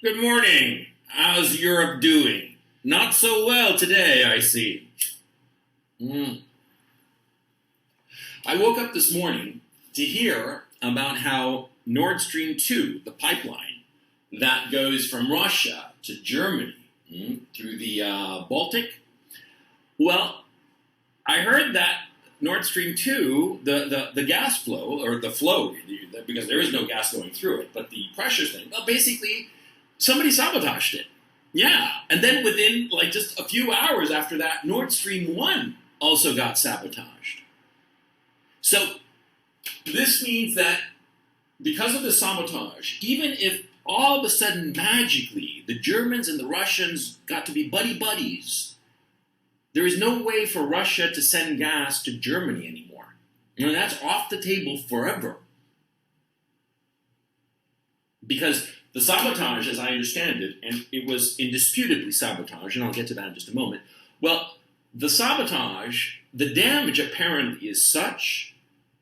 Good morning. How's Europe doing? Not so well today, I see. Mm. I woke up this morning to hear about how Nord Stream 2, the pipeline that goes from Russia to Germany through the Baltic, well, I heard that Nord Stream 2, the gas flow, or the flow, because there is no gas going through it, but the pressure thing, well, basically, somebody sabotaged it. Yeah. And then within like just a few hours after that, Nord Stream 1 also got sabotaged. So this means that because of the sabotage, even if all of a sudden magically the Germans and the Russians got to be buddy-buddies, there is no way for Russia to send gas to Germany anymore. And that's off the table forever. Because the sabotage, as I understand it, and it was indisputably sabotage, and I'll get to that in just a moment, well, the sabotage, the damage apparently is such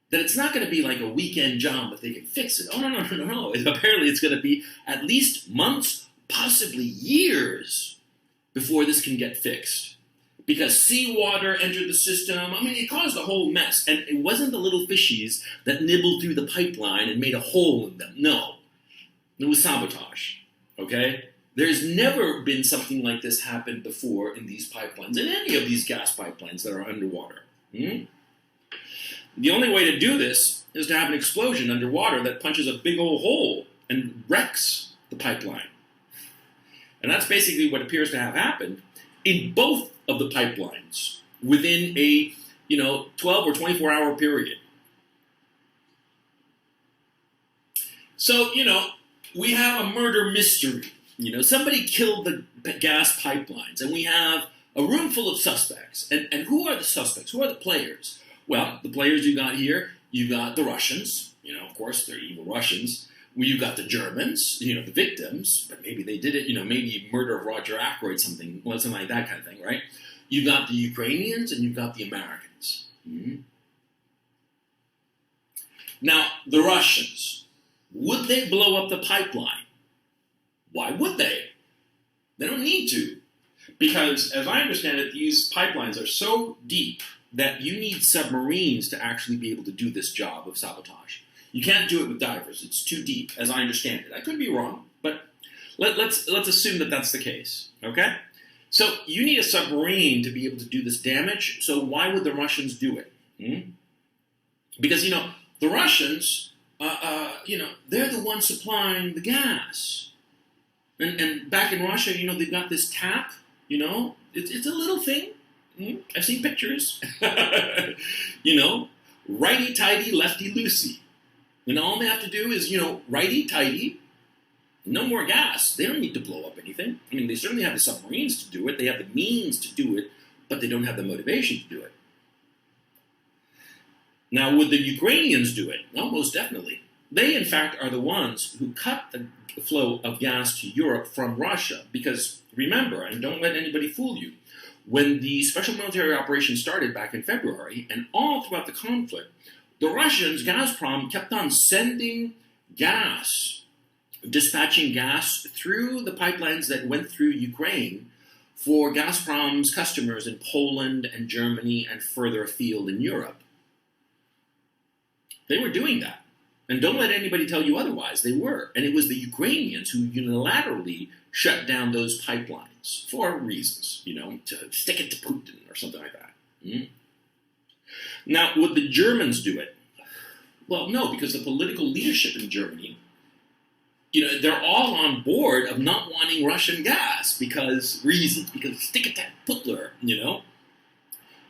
that it's not going to be like a weekend job that they can fix it. Oh, no. Apparently it's going to be at least months, possibly years, before this can get fixed. Because seawater entered the system. I mean, it caused a whole mess. And it wasn't the little fishies that nibbled through the pipeline and made a hole in them. No. It was sabotage, okay? There's never been something like this happen before in these pipelines, in any of these gas pipelines that are underwater. The only way to do this is to have an explosion underwater that punches a big old hole and wrecks the pipeline. And that's basically what appears to have happened in both of the pipelines within a 12 or 24-hour period. So, we have a murder mystery. Somebody killed the gas pipelines, and we have a room full of suspects. And who are the suspects? Who are the players? Well, the players you got here, you got the Russians. Of course, they're evil Russians. You got the Germans, the victims, but maybe they did it, maybe murder of Roger Ackroyd, something like that kind of thing, right? You got the Ukrainians, and you got the Americans. Now, the Russians. Would they blow up the pipeline? Why would they? They don't need to. Because, as I understand it, these pipelines are so deep that you need submarines to actually be able to do this job of sabotage. You can't do it with divers. It's too deep, as I understand it. I could be wrong, but let's assume that that's the case, okay? So you need a submarine to be able to do this damage, so why would the Russians do it? Because, the Russians... they're the ones supplying the gas. And back in Russia, they've got this tap, it's a little thing. I've seen pictures. Righty-tighty, lefty-loosey. And all they have to do is, righty-tighty, no more gas. They don't need to blow up anything. I mean, they certainly have the submarines to do it. They have the means to do it, but they don't have the motivation to do it. Now, would the Ukrainians do it? Well, most definitely. They, in fact, are the ones who cut the flow of gas to Europe from Russia. Because, remember, and don't let anybody fool you, when the special military operation started back in February, and all throughout the conflict, the Russians, Gazprom, kept on sending gas, dispatching gas through the pipelines that went through Ukraine for Gazprom's customers in Poland and Germany and further afield in Europe. They were doing that. And don't let anybody tell you otherwise. They were. And it was the Ukrainians who unilaterally shut down those pipelines for reasons, to stick it to Putin or something like that. Now, would the Germans do it? Well, no, because the political leadership in Germany, they're all on board of not wanting Russian gas because stick it to Putler,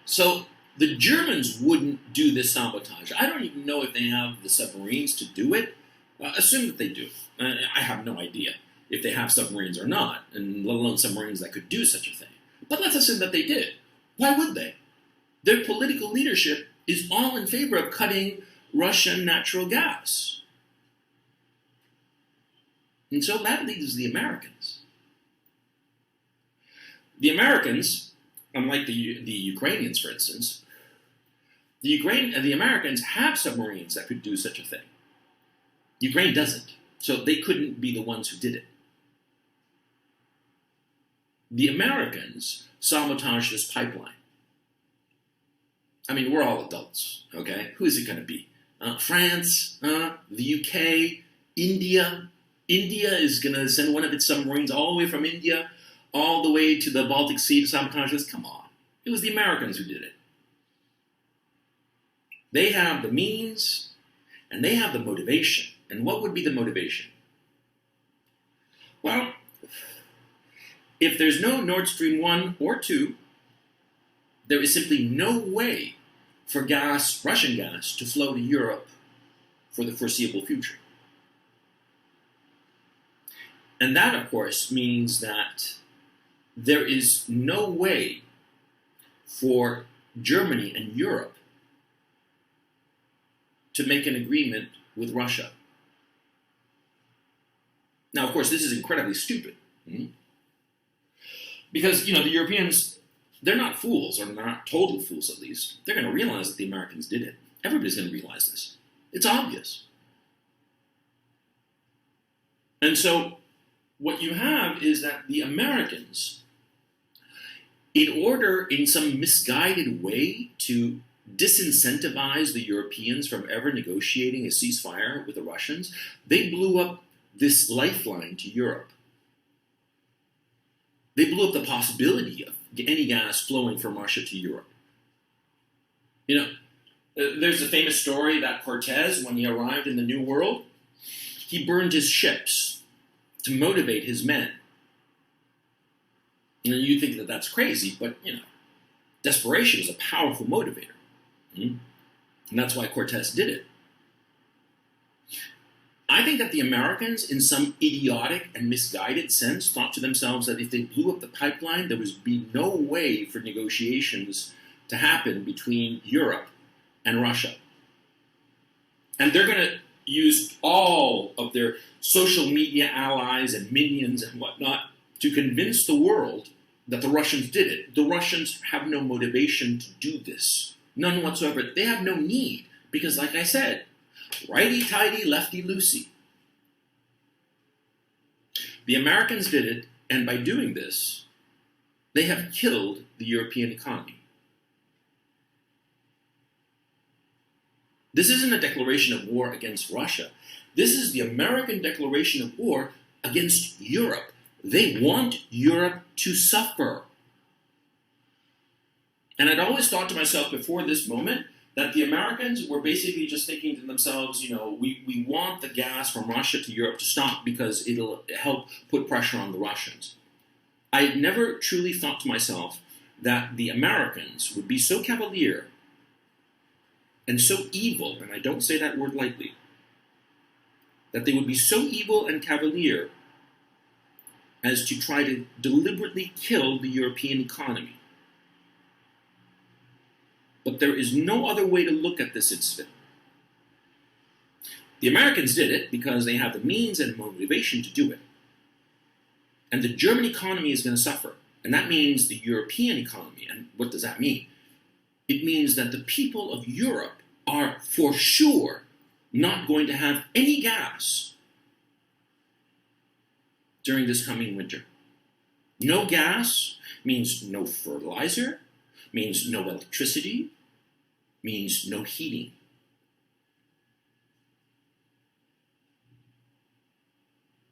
So the Germans wouldn't do this sabotage. I don't even know if they have the submarines to do it. Assume that they do. I have no idea if they have submarines or not, and let alone submarines that could do such a thing. But let's assume that they did. Why would they? Their political leadership is all in favor of cutting Russian natural gas. And so that leaves the Americans. The Americans, unlike the Ukrainians, for instance, the Americans have submarines that could do such a thing. Ukraine doesn't. So they couldn't be the ones who did it. the Americans sabotaged this pipeline. I mean, we're all adults, okay? Who is it going to be? France, the UK, India. India is going to send one of its submarines all the way from India all the way to the Baltic Sea to sabotage this. Come on. It was the Americans who did it. They have the means and they have the motivation. And what would be the motivation? Well, if there's no Nord Stream 1 or 2, there is simply no way for gas, Russian gas, to flow to Europe for the foreseeable future. And that, of course, means that there is no way for Germany and Europe to make an agreement with Russia. Now, of course, this is incredibly stupid. Because, the Europeans, they're not fools, or they're not total fools at least. They're going to realize that the Americans did it. Everybody's going to realize this. It's obvious. And so, what you have is that the Americans, in order, in some misguided way, to disincentivize the Europeans from ever negotiating a ceasefire with the Russians, they blew up this lifeline to Europe. They blew up the possibility of any gas flowing from Russia to Europe. There's a famous story that Cortez, when he arrived in the New World, he burned his ships to motivate his men. You think that that's crazy, but, desperation is a powerful motivator. And that's why Cortez did it. I think that the Americans, in some idiotic and misguided sense, thought to themselves that if they blew up the pipeline, there would be no way for negotiations to happen between Europe and Russia. And they're going to use all of their social media allies and minions and whatnot to convince the world that the Russians did it. The Russians have no motivation to do this. None whatsoever. They have no need. Because, like I said, righty-tighty, lefty-loosey. The Americans did it, and by doing this, they have killed the European economy. This isn't a declaration of war against Russia. This is the American declaration of war against Europe. They want Europe to suffer. And I'd always thought to myself before this moment that the Americans were basically just thinking to themselves, we want the gas from Russia to Europe to stop because it'll help put pressure on the Russians. I had never truly thought to myself that the Americans would be so cavalier and so evil, and I don't say that word lightly, that they would be so evil and cavalier as to try to deliberately kill the European economy. But there is no other way to look at this incident. The Americans did it because they have the means and motivation to do it. And the German economy is going to suffer. And that means the European economy. And what does that mean? It means that the people of Europe are for sure not going to have any gas during this coming winter. No gas means no fertilizer, means no electricity, means no heating.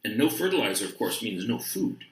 And no fertilizer, of course, means no food.